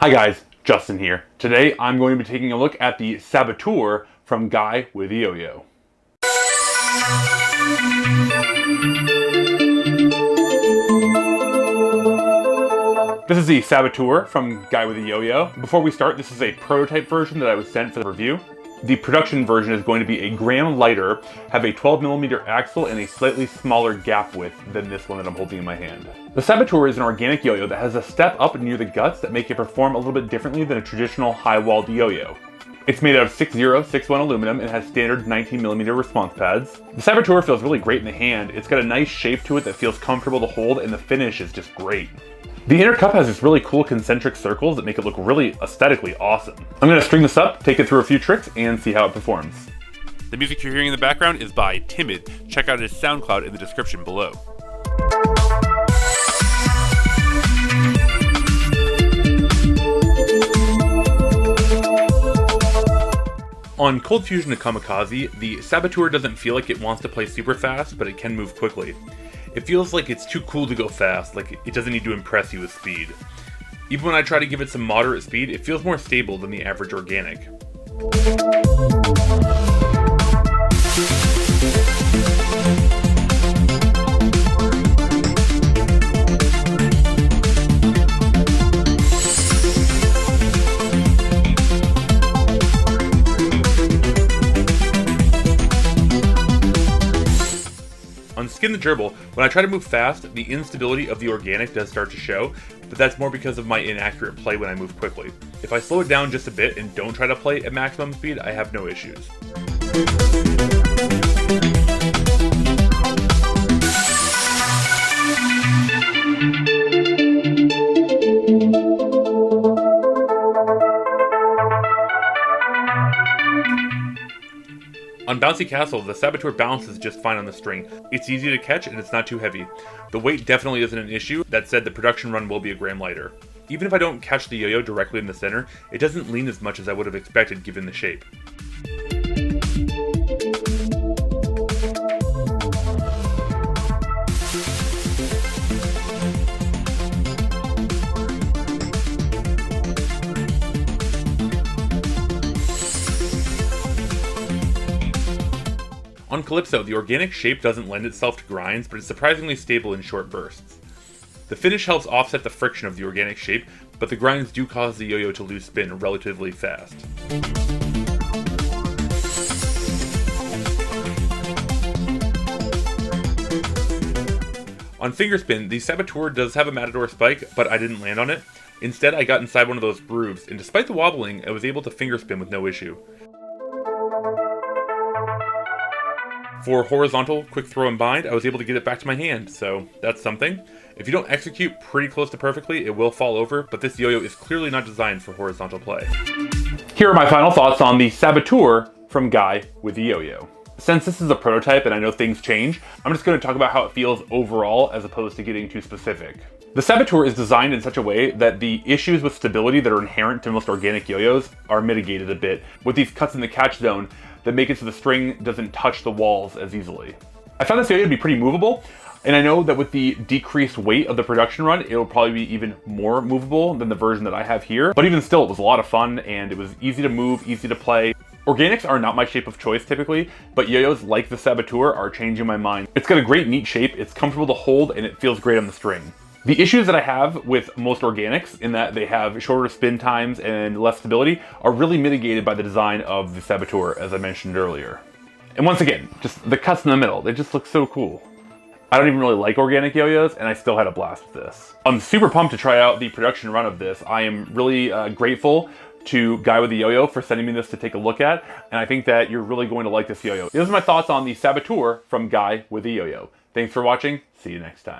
Hi guys, Justin here. Today I'm going to be taking a look at the Saboteur from Guy with Yo-Yo. This is the Saboteur from Guy with Yo-Yo. Before we start, this is a prototype version that I was sent for the review. The production version is going to be a gram lighter, have a 12mm axle, and a slightly smaller gap width than this one that I'm holding in my hand. The Saboteur is an organic yo-yo that has a step up near the guts that make it perform a little bit differently than a traditional high-walled yo-yo. It's made out of 6061 aluminum and has standard 19mm response pads. The Saboteur feels really great in the hand. It's got a nice shape to it that feels comfortable to hold, and the finish is just great. The inner cup has these really cool concentric circles that make it look really aesthetically awesome. I'm going to string this up, take it through a few tricks, and see how it performs. The music you're hearing in the background is by Timid. Check out his SoundCloud in the description below. On Cold Fusion to Kamikaze, the Saboteur doesn't feel like it wants to play super fast, but it can move quickly. It feels like it's too cool to go fast, like it doesn't need to impress you with speed. Even when I try to give it some moderate speed, it feels more stable than the average organic. On Skin the Gerbil, when I try to move fast, the instability of the organic does start to show, but that's more because of my inaccurate play when I move quickly. If I slow it down just a bit and don't try to play at maximum speed, I have no issues. On Bouncy Castle, the Saboteur balances just fine on the string. It's easy to catch and it's not too heavy. The weight definitely isn't an issue. That said, the production run will be a gram lighter. Even if I don't catch the yo-yo directly in the center, it doesn't lean as much as I would have expected given the shape. On Calypso, the organic shape doesn't lend itself to grinds, but it's surprisingly stable in short bursts. The finish helps offset the friction of the organic shape, but the grinds do cause the yo-yo to lose spin relatively fast. On Fingerspin, the Saboteur does have a Matador spike, but I didn't land on it. Instead, I got inside one of those grooves, and despite the wobbling, I was able to fingerspin with no issue. For horizontal, quick throw and bind, I was able to get it back to my hand, so that's something. If you don't execute pretty close to perfectly, it will fall over, but this yo-yo is clearly not designed for horizontal play. Here are my final thoughts on the Saboteur from Guy with Yo-Yo. Since this is a prototype and I know things change, I'm just going to talk about how it feels overall as opposed to getting too specific. The Saboteur is designed in such a way that the issues with stability that are inherent to most organic yo-yos are mitigated a bit, with these cuts in the catch zone that make it so the string doesn't touch the walls as easily. I found this yo-yo to be pretty movable, and I know that with the decreased weight of the production run, it will probably be even more movable than the version that I have here. But even still, it was a lot of fun, and it was easy to move, easy to play. Organics are not my shape of choice typically, but yo-yos like the Saboteur are changing my mind. It's got a great neat shape, it's comfortable to hold, and it feels great on the string. The issues that I have with most organics, in that they have shorter spin times and less stability, are really mitigated by the design of the Saboteur, as I mentioned earlier. And once again, just the cuts in the middle, they just look so cool. I don't even really like organic yo-yos, and I still had a blast with this. I'm super pumped to try out the production run of this. I am really grateful to Guy with the Yo-Yo for sending me this to take a look at, and I think that you're really going to like this yo-yo. Those are my thoughts on the Saboteur from Guy with the Yo-Yo. Thanks for watching, see you next time.